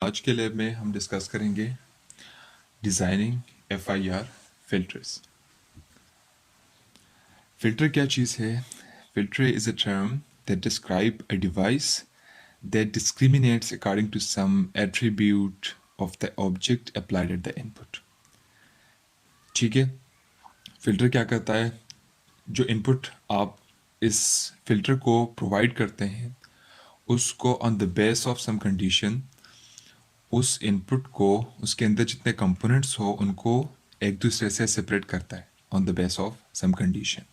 आज के लैब में हम डिस्कस करेंगे डिज़ाइनिंग FIR फिल्टर्स। फिल्टर क्या चीज़ है? Filter is a term that describe a device that discriminates according to some attribute of the object applied at the input। ठीक है, फिल्टर क्या करता है? जो इनपुट आप इस फिल्टर को प्रोवाइड करते हैं उसको on the base of some condition उस इनपुट को उसके अंदर जितने कंपोनेंट्स हो उनको एक दूसरे से सेपरेट करता है on the base of some condition.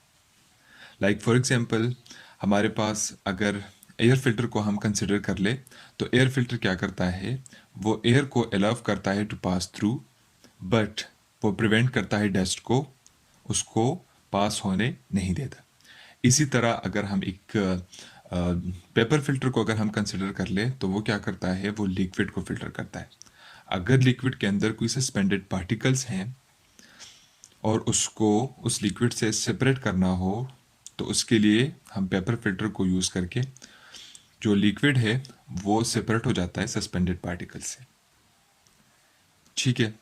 Like for example, हमारे पास अगर एयर फिल्टर को हम कंसिडर कर ले तो एयर फिल्टर क्या करता है? वो एयर को अलाउ करता है टू पास थ्रू, बट वो प्रिवेंट करता है डस्ट को उसको पास होने नहीं देता। इसी तरह अगर हम एक पेपर फिल्टर को अगर हम कंसिडर कर ले तो वो क्या करता है? वो लिक्विड को फिल्टर करता है। अगर लिक्विड के अंदर कोई सस्पेंडेड पार्टिकल्स हैं और उसको उस लिक्विड से सेपरेट करना हो तो उसके लिए हम पेपर फिल्टर को यूज़ करके जो लिक्विड है वो सेपरेट हो जाता है सस्पेंडेड पार्टिकल से। ठीक है,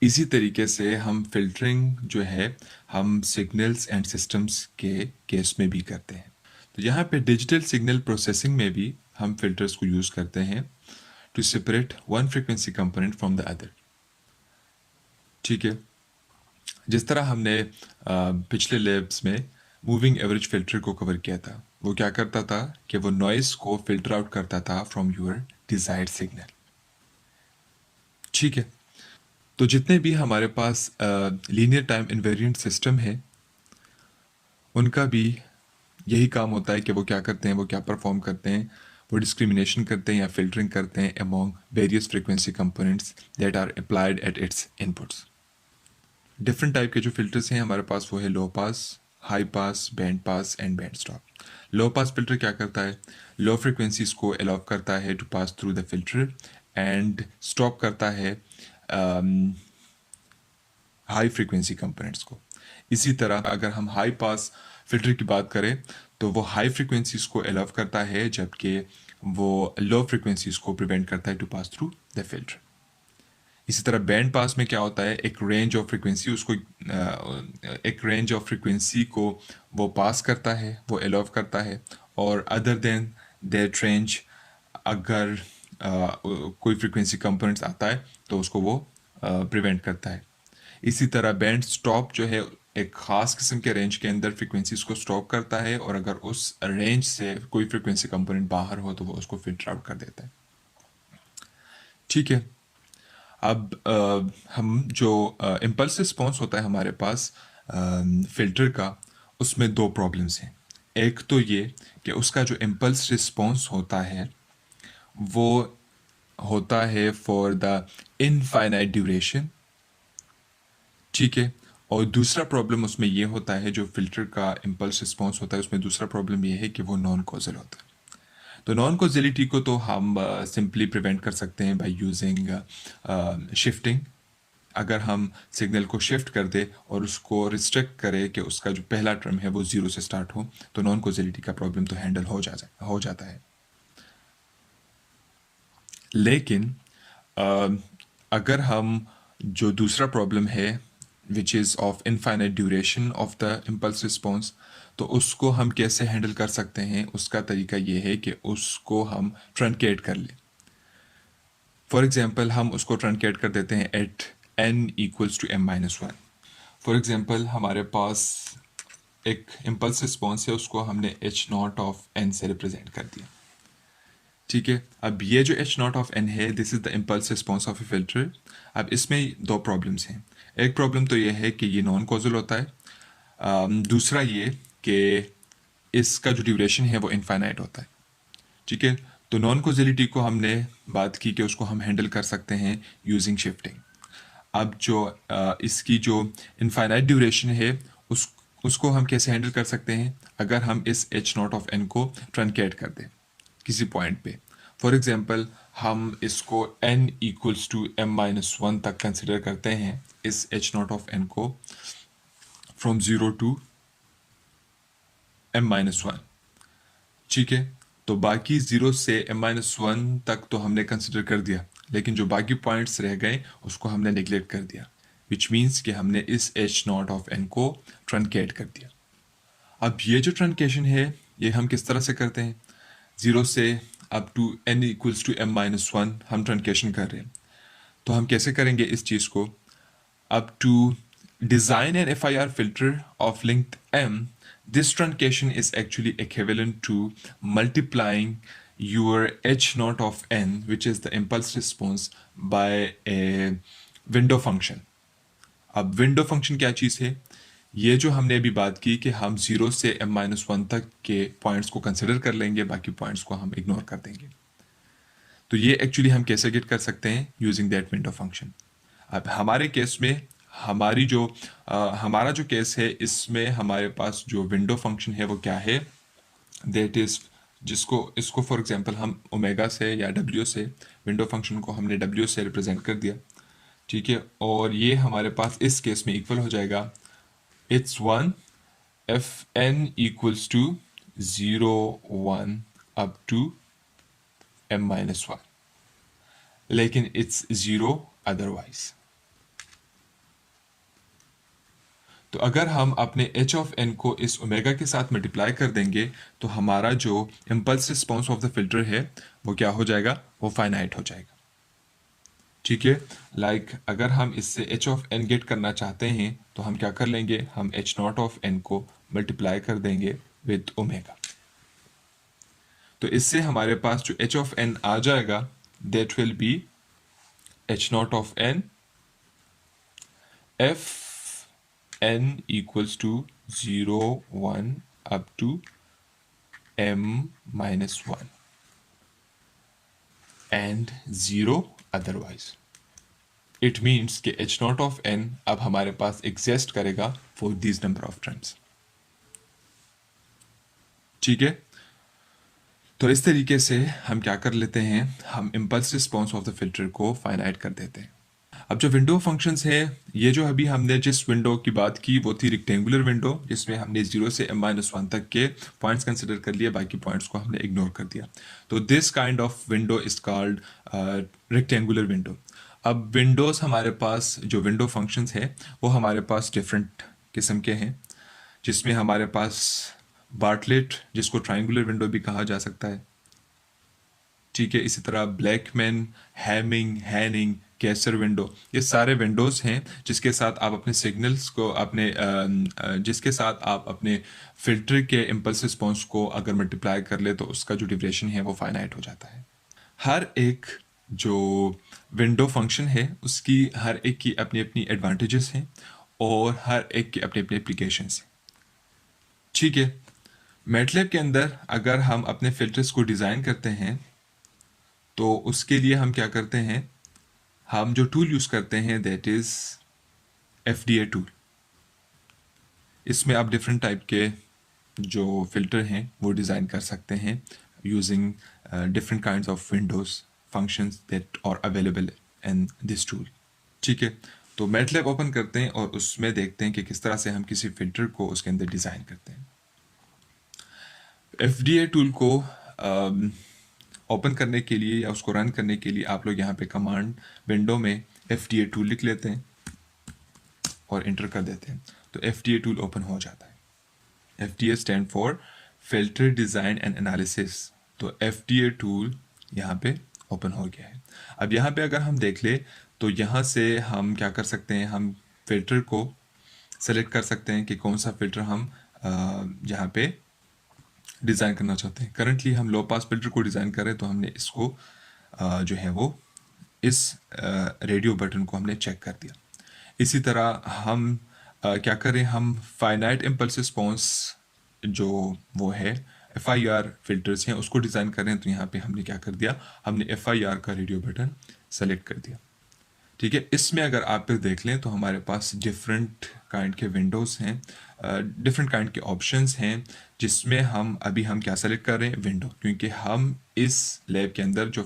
इसी तरीके से हम फिल्टरिंग जो है हम सिग्नल्स एंड सिस्टम्स के केस में भी करते हैं। तो यहाँ पे डिजिटल सिग्नल प्रोसेसिंग में भी हम फिल्टर्स को यूज़ करते हैं to separate one frequency component from the other. ठीक है, जिस तरह हमने पिछले लैब्स में मूविंग एवरेज फिल्टर को कवर किया था, वो क्या करता था कि वो नॉइस को फिल्टर आउट करता था फ्रॉम योर डिजायर्ड सिग्नल। ठीक है, तो जितने भी हमारे पास लीनियर टाइम इनवेरिएंट सिस्टम है उनका भी यही काम होता है कि वो क्या करते हैं, वो क्या परफॉर्म करते हैं, वो डिस्क्रिमिनेशन करते हैं या फिल्टरिंग करते हैं among various frequency components that are applied at its inputs. Different type के जो फिल्टर्स हैं हमारे पास वो है low pass, high pass, band pass and band stop. Low pass filter क्या करता है? लो फ्रिक्वेंसीज को अलाउ करता है to pass through the filter and stop करता है हाई फ्रिक्वेंसी कंपोनेंट्स को। इसी तरह अगर हम हाई पास फिल्टर की बात करें तो वो हाई फ्रिक्वेंसीज को अलाउ करता है जबकि वो लो फ्रिक्वेंसीज को प्रिवेंट करता है to pass through the filter. इसी तरह बैंड पास में क्या होता है? एक रेंज ऑफ फ्रिक्वेंसी उसको एक रेंज ऑफ फ्रिक्वेंसी को वो पास करता है, वो अलाउ करता है, और अदर देन दैट रेंज अगर कोई फ्रिक्वेंसी कंपोनेंट्स आता है तो उसको वो प्रिवेंट करता है। इसी तरह बैंड स्टॉप जो है एक ख़ास किस्म के रेंज के अंदर फ्रिक्वेंसीज को स्टॉप करता है, और अगर उस रेंज से कोई फ्रिक्वेंसी कंपोनेंट बाहर हो तो वो उसको फिल्टर आउट कर देता है। ठीक है, अब हम जो इम्पल्स रिस्पॉन्स होता है हमारे पास फिल्टर का, उसमें दो प्रॉब्लम्स हैं। एक तो ये कि उसका जो इम्पल्स रिस्पॉन्स होता है वो होता है फॉर द इनफाइनाइट ड्यूरेशन। ठीक है, और दूसरा प्रॉब्लम उसमें ये होता है, जो फिल्टर का इम्पल्स रिस्पॉन्स होता है उसमें दूसरा प्रॉब्लम ये है कि वो नॉन कॉजल होता है। तो नॉन कॉजिलिटी को तो हम सिंपली प्रिवेंट कर सकते हैं बाय यूजिंग शिफ्टिंग। अगर हम सिग्नल को शिफ्ट कर दे और उसको रिस्ट्रिक्ट करें कि उसका जो पहला टर्म है वो जीरो से स्टार्ट हो तो नॉन कॉजिलिटी का प्रॉब्लम तो हैंडल हो जाता है। लेकिन अगर हम जो दूसरा प्रॉब्लम है which is of infinite duration of the impulse response, तो उसको हम कैसे हैंडल कर सकते हैं? उसका तरीका ये है कि उसको हम ट्रंकेट कर लें। फॉर एग्जाम्पल, हम उसको ट्रंकेट कर देते हैं at n equals to m-1। For example, हमारे पास एक इम्पल्स रिस्पॉन्स है, उसको हमने h0 ऑफ n से रिप्रेजेंट कर दिया। ठीक है, अब ये जो h0 ऑफ n है, this is the impulse response of A filter. अब इसमें दो प्रॉब्लम्स हैं। एक प्रॉब्लम तो ये है कि ये नॉन कॉजल होता है, दूसरा ये कि इसका जो ड्यूरेशन है वो इनफाइनाइट होता है। ठीक है, तो नॉन कॉजिलिटी को हमने बात की कि उसको हम हैंडल कर सकते हैं यूजिंग शिफ्टिंग। अब जो इसकी जो इनफाइनाइट ड्यूरेशन है उसको हम कैसे हैंडल कर सकते हैं? अगर हम इस h0 ऑफ n को ट्रंकेट कर दें किसी पॉइंट पे। फॉर एग्जांपल, हम इसको n इक्वल्स टू m-1 तक कंसिडर करते हैं, इस h0 ऑफ n को फ्रॉम 0 टू m-1। ठीक है, तो बाकी 0 से m-1 तक तो हमने कंसिडर कर दिया, लेकिन जो बाकी पॉइंट्स रह गए उसको हमने नेग्लेक्ट कर दिया, विच मीन्स कि हमने इस h नॉट ऑफ n को ट्रंकेट कर दिया। अब ये जो ट्रंकेशन है ये हम किस तरह से करते हैं? 0 से up to n equals to m-1 हम ट्रंकेशन कर रहे हैं, तो हम कैसे करेंगे इस चीज़ को? Up to design an FIR filter of length m, this truncation is actually equivalent to multiplying your h naught of n, which is the impulse response, by a window function. अब विंडो फंक्शन क्या चीज़ है? ये जो हमने अभी बात की कि हम 0 से m-1 तक के पॉइंट्स को कंसिडर कर लेंगे, बाकी पॉइंट्स को हम इग्नोर कर देंगे। तो ये एक्चुअली हम कैसे गेट कर सकते हैं? Using that window function. अब हमारे केस में हमारा जो केस है इसमें हमारे पास जो विंडो फंक्शन है वो क्या है? दैट इज इसको फॉर एग्जांपल हम ओमेगा से या डब्ल्यू से, विंडो फंक्शन को हमने डब्ल्यू से रिप्रेजेंट कर दिया, ठीक है। और ये हमारे पास इस केस में इक्वल हो जाएगा it's 1 f n equals to 0 1 up to m-1, लेकिन इट्स 0 अदरवाइज। तो अगर हम अपने h ऑफ n को इस ओमेगा के साथ मल्टीप्लाई कर देंगे तो हमारा जो impulse response of the filter है वो क्या हो जाएगा? वो फाइनाइट हो जाएगा, ठीक है। लाइक अगर हम इससे h ऑफ n गेट करना चाहते हैं तो हम क्या कर लेंगे? हम h नॉट ऑफ n को मल्टीप्लाई कर देंगे विद ओमेगा। तो इससे हमारे पास जो h ऑफ n आ जाएगा that will be h not of n f n equals to 0 1 up to m-1 and 0 otherwise. It means कि h नॉट ऑफ n अब हमारे पास एग्जिस्ट करेगा for this number of times, ठीक है। तो इस तरीके से हम क्या कर लेते हैं? हम impulse response of the filter को फाइनाइट कर देते हैं। अब जो विंडो फंक्शंस है, ये जो अभी हमने जिस विंडो की बात की वो थी रेक्टेंगुलर विंडो, जिसमें हमने 0 से m-1 तक के पॉइंट्स कंसिडर कर लिए, बाकी पॉइंट्स को हमने इग्नोर कर दिया। तो this kind of window is called rectangular window. अब विंडोज़ हमारे पास जो विंडो फंक्शंस है वो हमारे पास डिफरेंट किस्म के हैं, जिसमें हमारे पास बार्टलेट, जिसको ट्राइंगुलर विंडो भी कहा जा सकता है, ठीक है। इसी तरह ब्लैकमैन, हैमिंग, हैनिंग, कैसर विंडो, ये सारे विंडोज़ हैं जिसके साथ आप अपने सिग्नल्स को जिसके साथ आप अपने फिल्टर के इम्पल्स रिस्पॉन्स को अगर मल्टीप्लाई कर ले तो उसका जो ड्यूरेशन है वो फाइनाइट हो जाता है। हर एक जो विंडो फंक्शन है उसकी हर एक की अपनी अपनी एडवांटेजेस हैं और हर एक की अपने अपने एप्लीकेशंस हैं, ठीक है। मैटलैब के अंदर अगर हम अपने फिल्टर्स को डिज़ाइन करते हैं तो उसके लिए हम क्या करते हैं? हम जो टूल यूज़ करते हैं दैट इज़ FDA टूल। इसमें आप डिफरेंट टाइप के जो फिल्टर हैं वो डिज़ाइन कर सकते हैं using different kinds of windows functions that are available in this tool, ठीक है। तो मैटलैब ओपन करते हैं और उसमें देखते हैं कि किस तरह से हम किसी फिल्टर को उसके अंदर डिज़ाइन करते हैं। FDA टूल को ओपन करने के लिए या उसको रन करने के लिए आप लोग यहाँ पे कमांड विंडो में FDA टूल लिख लेते हैं और इंटर कर देते हैं, तो FDA टूल ओपन हो जाता है। FDA stand for filter design and analysis. तो FDA टूल यहाँ पे ओपन हो गया है। अब यहाँ पे अगर हम देख ले तो यहाँ से हम क्या कर सकते हैं? हम फिल्टर को सेलेक्ट कर सकते हैं कि कौन सा फिल्टर हम यहाँ पे डिज़ाइन करना चाहते हैं। करंटली हम लो पास फिल्टर को डिज़ाइन कर रहे हैं, तो हमने इसको जो है वो इस रेडियो बटन को हमने चेक कर दिया। इसी तरह हम क्या करें? हम फाइनाइट इम्पल्स रिस्पॉन्स जो वो है FIR फिल्टर्स हैं उसको डिज़ाइन कर रहे हैं, तो यहाँ पे हमने क्या कर दिया? हमने FIR का रेडियो बटन सेलेक्ट कर दिया, ठीक है। इसमें अगर आप फिर देख लें तो हमारे पास डिफरेंट काइंड के विंडोज़ हैं, डिफरेंट काइंड के ऑप्शंस हैं, जिसमें हम क्या सेलेक्ट कर रहे हैं? विंडो, क्योंकि हम इस लैब के अंदर जो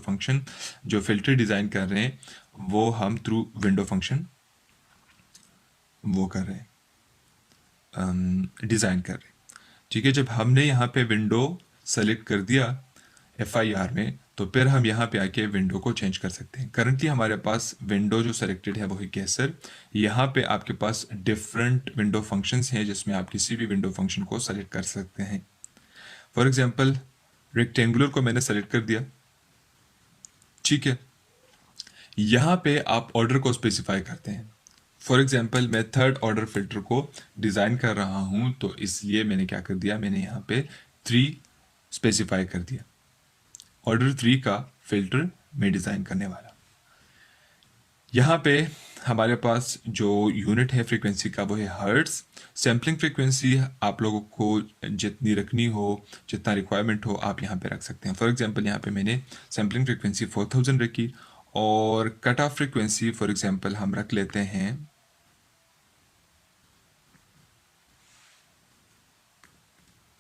फिल्टर डिज़ाइन कर रहे हैं वो हम थ्रू विंडो फंक्शन वो कर रहे हैं, डिज़ाइन कर रहे हैं, ठीक है। जब हमने यहाँ पे विंडो सेलेक्ट कर दिया FIR में, तो फिर हम यहाँ पे आके विंडो को चेंज कर सकते हैं। करंटली हमारे पास विंडो जो सेलेक्टेड है वो है कैसर। यहाँ पे आपके पास डिफरेंट विंडो फंक्शंस हैं जिसमें आप किसी भी विंडो फंक्शन को सेलेक्ट कर सकते हैं। फॉर एग्जांपल रेक्टेंगुलर को मैंने सेलेक्ट कर दिया, ठीक है। यहाँ पे आप ऑर्डर को स्पेसिफाई करते हैं। फॉर एग्जांपल मैं थर्ड ऑर्डर फिल्टर को डिज़ाइन कर रहा हूँ, तो इसलिए मैंने क्या कर दिया, मैंने यहाँ पे 3 स्पेसिफाई कर दिया। ऑर्डर 3 का फिल्टर मैं डिज़ाइन करने वाला। यहाँ पे हमारे पास जो यूनिट है फ्रीक्वेंसी का वो है हर्ट्स। सैम्पलिंग फ्रीक्वेंसी आप लोगों को जितनी रखनी हो, जितना रिक्वायरमेंट हो, आप यहाँ पे रख सकते हैं। फॉर एग्जांपल यहाँ पे मैंने सैम्पलिंग फ्रीक्वेंसी 4000 रखी और cut off frequency for example हम रख लेते हैं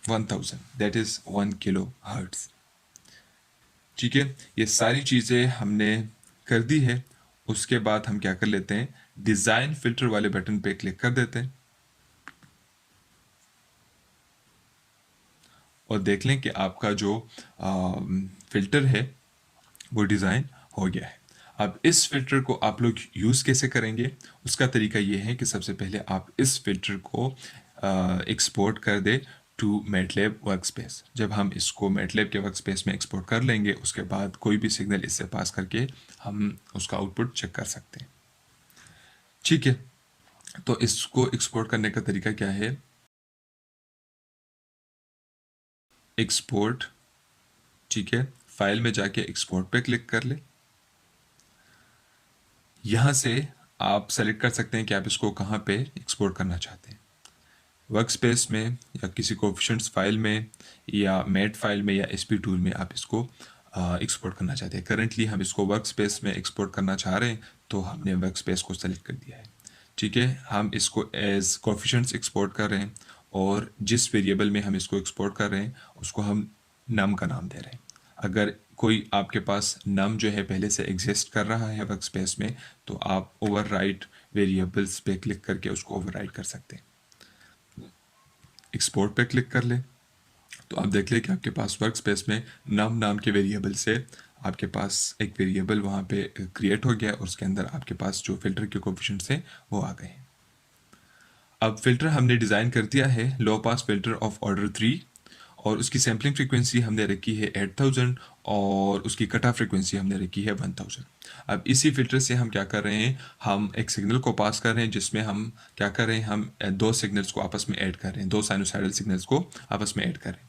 1000, दैट इज़ 1 किलो हर्ट्स। ठीक है, ये सारी चीज़ें हमने कर दी है। उसके बाद हम क्या कर लेते हैं, डिज़ाइन फिल्टर वाले बटन पे क्लिक कर देते हैं और देख लें कि आपका जो फिल्टर है वो डिज़ाइन हो गया है। अब इस फिल्टर को आप लोग यूज़ कैसे करेंगे, उसका तरीका ये है कि सबसे पहले आप इस फिल्टर को एक्सपोर्ट कर दे टू मैटलैब वर्कस्पेस। जब हम इसको मैटलैब के वर्कस्पेस में एक्सपोर्ट कर लेंगे, उसके बाद कोई भी सिग्नल इससे पास करके हम उसका आउटपुट चेक कर सकते हैं। ठीक है, तो इसको एक्सपोर्ट करने का तरीका क्या है, एक्सपोर्ट, ठीक है, फाइल में जाके एक्सपोर्ट पे क्लिक कर ले। यहाँ से आप सेलेक्ट कर सकते हैं कि आप इसको कहाँ पे एक्सपोर्ट करना चाहते हैं, वर्कस्पेस में या किसी कोएफिशिएंट्स फाइल में या मैट फाइल में या एसपी टूल में आप इसको एक्सपोर्ट करना चाहते हैं। करंटली हम इसको वर्कस्पेस में एक्सपोर्ट करना चाह रहे हैं, तो हमने वर्कस्पेस को सेलेक्ट कर दिया है। ठीक है, हम इसको एज कोएफिशिएंट्स एक्सपोर्ट कर रहे हैं और जिस वेरिएबल में हम इसको एक्सपोर्ट कर रहे हैं उसको हम नम का नाम दे रहे हैं। अगर कोई आपके पास नम जो है पहले से एग्जिस्ट कर रहा है वर्कस्पेस में, तो आप ओवरराइट वेरिएबल्स पे क्लिक करके उसको ओवरराइट कर सकते हैं। एक्सपोर्ट पे क्लिक कर ले तो आप देख लें कि आपके पास वर्कस्पेस में नम नाम के वेरिएबल से आपके पास एक वेरिएबल वहाँ पे क्रिएट हो गया और उसके अंदर आपके पास जो फिल्टर के कोएफिशिएंट्स हैं वो आ गए हैं। अब फिल्टर हमने डिज़ाइन कर दिया है low pass filter of order 3 और उसकी सैम्पलिंग फ्रीक्वेंसी हमने रखी है 8000 और उसकी कट ऑफ फ्रीक्वेंसी हमने रखी है 1000। अब इसी फिल्टर से हम क्या कर रहे हैं, हम एक सिग्नल को पास कर रहे हैं जिसमें हम क्या कर रहे हैं, हम दो सिग्नल्स को आपस में ऐड कर रहे हैं, दो साइनोसाइडल सिग्नल्स को आपस में ऐड कर रहे हैं।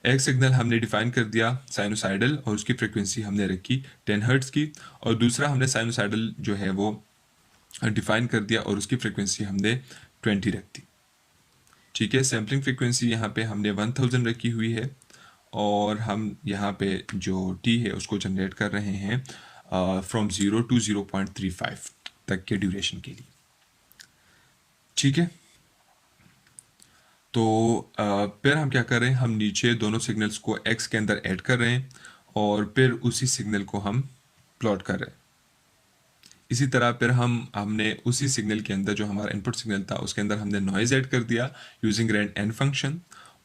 एक सिग्नल हमने डिफाइन कर दिया साइनोसाइडल और उसकी फ्रीक्वेंसी हमने रखी 10 हर्ट्ज़ की, और दूसरा हमने साइनोसाइडल जो है वो डिफाइन कर दिया और उसकी फ्रीक्वेंसी हमने 20 रख दी। ठीक है, सैम्पलिंग फ्रीक्वेंसी यहाँ पे हमने 1000 रखी हुई है और हम यहाँ पे जो टी है उसको जनरेट कर रहे हैं फ्रॉम 0 to 0.35 तक के ड्यूरेशन के लिए। ठीक है, तो फिर हम क्या कर रहे हैं, हम नीचे दोनों सिग्नल्स को एक्स के अंदर ऐड कर रहे हैं और फिर उसी सिग्नल को हम प्लॉट कर रहे हैं। इसी तरह फिर हमने उसी सिग्नल के अंदर जो हमारा इनपुट सिग्नल था उसके अंदर हमने नॉइज़ ऐड कर दिया यूजिंग रैंड एन फंक्शन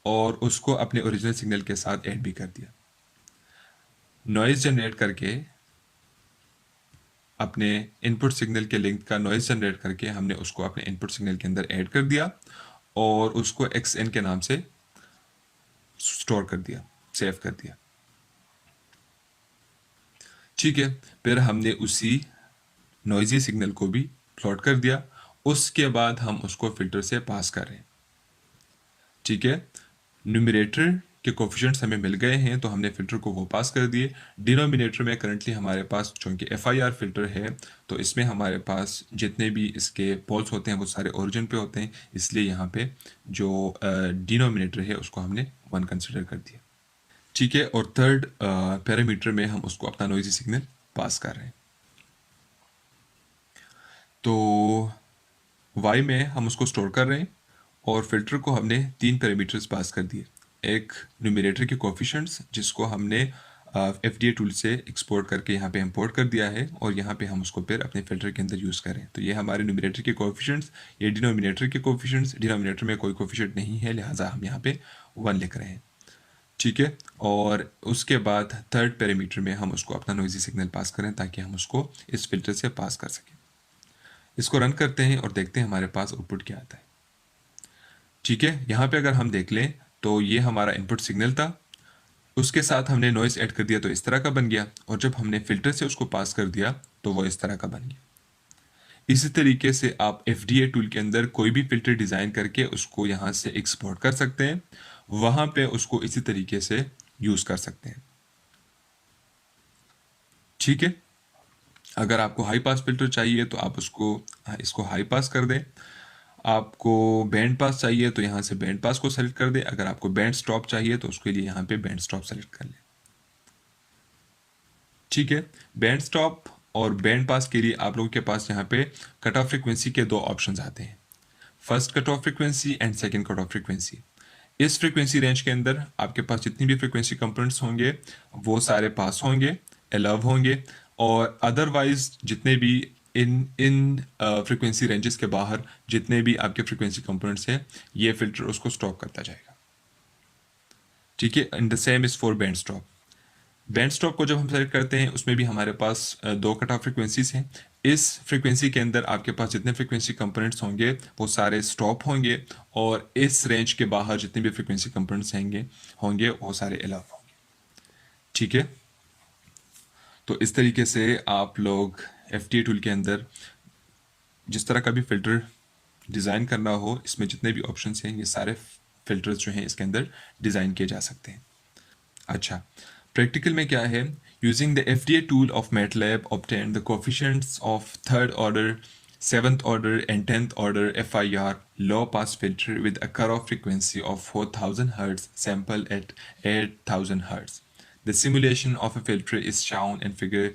और उसको अपने ओरिजिनल सिग्नल के साथ ऐड भी कर दिया। नॉइज़ जनरेट करके अपने इनपुट सिग्नल के लिंक का नॉइज़ जनरेट करके हमने उसको अपने इनपुट सिग्नल के अंदर ऐड कर दिया और उसको एक्स एन के नाम से स्टोर कर दिया, सेव कर दिया। ठीक है, फिर हमने उसी नॉइजी सिग्नल को भी प्लॉट कर दिया, उसके बाद हम उसको फिल्टर से पास कर रहे हैं। ठीक है, न्यूमरेटर के कोफिशिएंट्स हमें मिल गए हैं तो हमने फिल्टर को वो पास कर दिए। डिनोमिनेटर में करंटली हमारे पास चूँकि FIR फिल्टर है तो इसमें हमारे पास जितने भी इसके पोल्स होते हैं वो सारे ओरिजिन पे होते हैं, इसलिए यहाँ पे जो डिनोमिनेटर है उसको हमने 1 कंसिडर कर दिया। ठीक है, और थर्ड पैरामीटर में हम उसको अपना नॉइजी सिग्नल पास कर रहे हैं। तो y में हम उसको स्टोर कर रहे हैं और फिल्टर को हमने 3 पैरामीटर्स पास कर दिए। एक न्यूमरेटर के कोफिशिएंट्स जिसको हमने FDA टूल से एक्सपोर्ट करके यहाँ पे इंपोर्ट कर दिया है और यहाँ पे हम उसको फिर अपने फिल्टर के अंदर यूज़ करें। तो ये हमारे न्यूमरेटर के कोफिशिएंट्स, ये डिनोमिनेटर के कोफिशिएंट्स, डिनोमिनेटर में कोई कोफिशिएंट नहीं है लिहाजा हम यहाँ पे 1 लिख रहे हैं। ठीक है। और उसके बाद थर्ड पैरामीटर में हम उसको अपना नॉइजी सिग्नल पास करें ताकि हम उसको इस फिल्टर से पास कर सकें। इसको रन करते हैं और देखते हैं हमारे पास आउटपुट क्या आता है। ठीक है, यहाँ पे अगर हम देख लें तो ये हमारा इनपुट सिग्नल था, उसके साथ हमने नॉइस ऐड कर दिया तो इस तरह का बन गया, और जब हमने फिल्टर से उसको पास कर दिया तो वो इस तरह का बन गया। इसी तरीके से आप FDA टूल के अंदर कोई भी फिल्टर डिज़ाइन करके उसको यहाँ से एक्सपोर्ट कर सकते हैं, वहाँ पे उसको इसी तरीके से यूज़ कर सकते हैं। ठीक है, अगर आपको हाई पास फिल्टर चाहिए तो आप इसको हाई पास कर दें। आपको बैंड पास चाहिए तो यहाँ से बैंड पास को सेलेक्ट कर दें। अगर आपको बैंड स्टॉप चाहिए तो उसके लिए यहाँ पे बैंड स्टॉप सेलेक्ट कर लें। ठीक है, बैंड स्टॉप और बैंड पास के लिए आप लोगों के पास यहाँ पे कट ऑफ फ्रिक्वेंसी के दो ऑप्शंस आते हैं, first cut off frequency and second cut off frequency. इस फ्रिक्वेंसी रेंज के अंदर आपके पास जितनी भी फ्रिक्वेंसी कंपोनेंट्स होंगे वो सारे पास होंगे, अलाउ होंगे, और अदरवाइज जितने भी इन इन फ्रिक्वेंसी रेंजेस के बाहर जितने भी आपके फ्रिक्वेंसी कंपोनेंट्स हैं ये फिल्टर उसको स्टॉप करता जाएगा। ठीक है, and the same is for band stop. Band stop को जब हम सेलेक्ट करते हैं उसमें भी हमारे पास दो कट ऑफ फ्रिक्वेंसीज हैं। इस फ्रिक्वेंसी के अंदर आपके पास जितने फ्रिक्वेंसी कंपोनेंट्स होंगे वो सारे स्टॉप होंगे, और इस रेंज के बाहर जितने भी फ्रिक्वेंसी कंपोनेंट्स होंगे वो सारे अलाउ होंगे। ठीक है, तो इस तरीके से आप लोग FTA टूल के अंदर जिस तरह का भी फ़िल्टर डिज़ाइन करना हो, इसमें जितने भी ऑप्शंस हैं ये सारे फ़िल्टर्स जो हैं इसके अंदर डिज़ाइन किए जा सकते हैं। अच्छा, प्रैक्टिकल में क्या है? Using the FDA tool of MATLAB obtain the coefficients of third order, seventh order and 10th order FIR low pass filter with a cutoff frequency of 4000 Hz sample at 8000 Hz. The simulation of a filter is shown in figure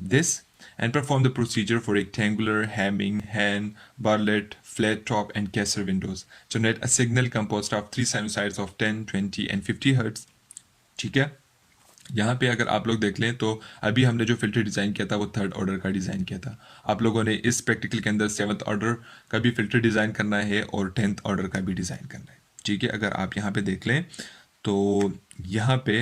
this, and perform the procedure for rectangular, Hamming, Han, Bartlett, flat top and Kessler windows. Generate a signal composed of three sinusoids of 10, 20 and 50 Hz. ठीक है, यहाँ पे अगर आप लोग देख लें तो अभी हमने जो फिल्टर डिज़ाइन किया था वो थर्ड ऑर्डर का डिज़ाइन किया था। आप लोगों ने इस प्रैक्टिकल के अंदर सेवन्थ ऑर्डर का भी फिल्टर डिज़ाइन करना है और 10th ऑर्डर का भी डिज़ाइन करना है। ठीक है, अगर आप यहाँ पे देख लें तो यहाँ पे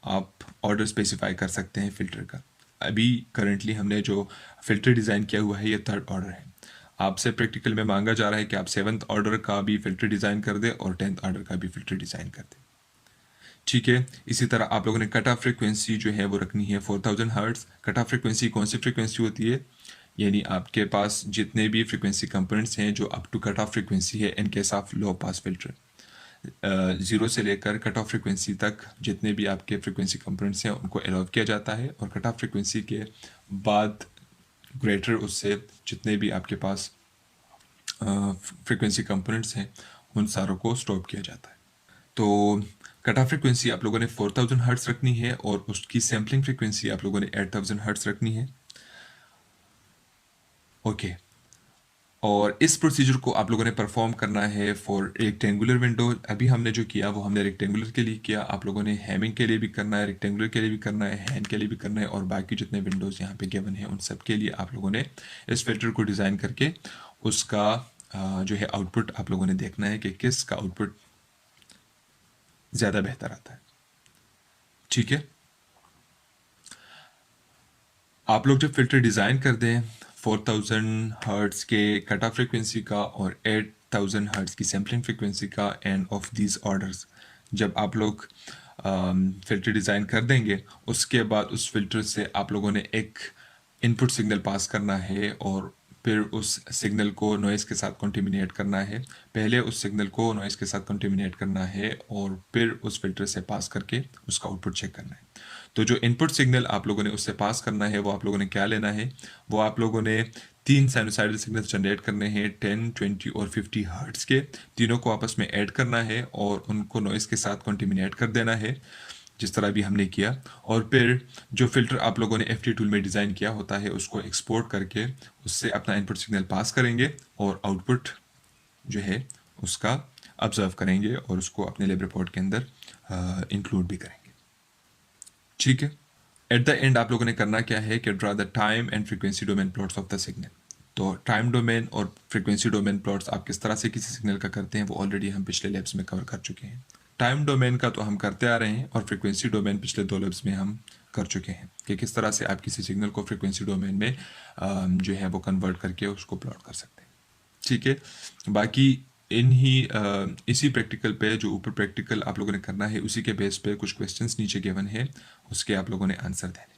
आप ऑर्डर स्पेसिफाई कर सकते हैं फ़िल्टर का। अभी करंटली हमने जो फ़िल्टर डिज़ाइन किया हुआ है ये थर्ड ऑर्डर है। आपसे प्रैक्टिकल में मांगा जा रहा है कि आप सेवन्थ ऑर्डर का भी फ़िल्टर डिज़ाइन कर दें और 10th ऑर्डर का भी फ़िल्टर डिज़ाइन कर दें। ठीक है, इसी तरह आप लोगों ने कट ऑफ फ्रिक्वेंसी जो है वो रखनी है 4000 हर्ट्ज। कट ऑफ फ्रिक्वेंसी कौन सी फ्रिक्वेंसी होती है? यानी आपके पास जितने भी फ्रिक्वेंसी कंपोनेंट्स हैं जो up to cut off frequency है in case of low pass filter, 0 से लेकर कट ऑफ फ्रिक्वेंसी तक जितने भी आपके फ्रिक्वेंसी कंपोनेंट्स हैं उनको अलाउ किया जाता है, और कट ऑफ फ्रिक्वेंसी के बाद ग्रेटर उससे जितने भी आपके पास फ्रिक्वेंसी कंपोनेंट्स हैं उन सारों को स्टॉप किया जाता है। तो कट ऑफ फ्रिक्वेंसी आप लोगों ने 4000 हर्ट्ज रखनी है और उसकी सैम्पलिंग फ्रिक्वेंसी आप लोगों ने 8000 हर्ट्ज रखनी है। ओके, और इस प्रोसीजर को आप लोगों ने परफॉर्म करना है फॉर रेक्टेंगुलर विंडो। अभी हमने जो किया वो हमने रेक्टेंगुलर के लिए किया, आप लोगों ने हैमिंग के लिए भी करना है, रेक्टेंगुलर के लिए भी करना है, हैंड के लिए भी करना है, और बाकी जितने विंडोज़ यहाँ पे गिवन है उन सब के लिए आप लोगों ने इस फिल्टर को डिज़ाइन करके उसका जो है आउटपुट आप लोगों ने देखना है कि किसका आउटपुट ज़्यादा बेहतर आता है। ठीक है, आप लोग जब फिल्टर डिज़ाइन कर दें 4000 हर्ट्ज के कट ऑफ फ्रिक्वेंसी का और 8000 हर्ट्ज की सैम्पलिंग फ्रिक्वेंसी का, एंड ऑफ दीज ऑर्डर्स जब आप लोग फिल्टर डिज़ाइन कर देंगे उसके बाद उस फिल्टर से आप लोगों ने एक इनपुट सिग्नल पास करना है और फिर उस सिग्नल को नॉइज़ के साथ कॉन्टिमिनेट करना है। पहले उस सिग्नल को नॉइज़ के साथ कॉन्टिमिनेट करना है और फिर उस फिल्टर से पास करके उसका आउटपुट चेक करना है। तो जो इनपुट सिग्नल आप लोगों ने उससे पास करना है वो आप लोगों ने क्या लेना है? वो आप लोगों ने 3 साइनोसाइडल सिग्नल्स जनरेट करने हैं 10, 20 और 50 हर्ट्ज़ के। तीनों को आपस में ऐड करना है और उनको नॉइज़ के साथ कॉन्टिमिनेट कर देना है जिस तरह भी हमने किया, और फिर जो फिल्टर आप लोगों ने FT टूल में डिज़ाइन किया होता है उसको एक्सपोर्ट करके उससे अपना इनपुट सिग्नल पास करेंगे और आउटपुट जो है उसका ऑब्जर्व करेंगे और उसको अपने लैब रिपोर्ट के अंदर इंक्लूड भी करेंगे। ठीक है, एट द एंड आप लोगों ने करना क्या है कि draw the time and frequency domain plots of the signal. तो टाइम डोमेन और फ्रीक्वेंसी डोमेन प्लॉट्स आप किस तरह से किसी सिग्नल का करते हैं वो ऑलरेडी हम पिछले लैब्स में कवर कर चुके हैं। टाइम डोमेन का तो हम करते आ रहे हैं, और फ्रिक्वेंसी डोमेन पिछले 2 लैब्स में हम कर चुके हैं कि किस तरह से आप किसी सिग्नल को फ्रिक्वेंसी डोमेन में जो है वो कन्वर्ट करके उसको प्लॉट कर सकते हैं। ठीक है, बाकी इसी प्रैक्टिकल पे, जो ऊपर प्रैक्टिकल आप लोगों ने करना है, उसी के बेस पे कुछ क्वेश्चंस नीचे गिवन है, उसके आप लोगों ने आंसर देने।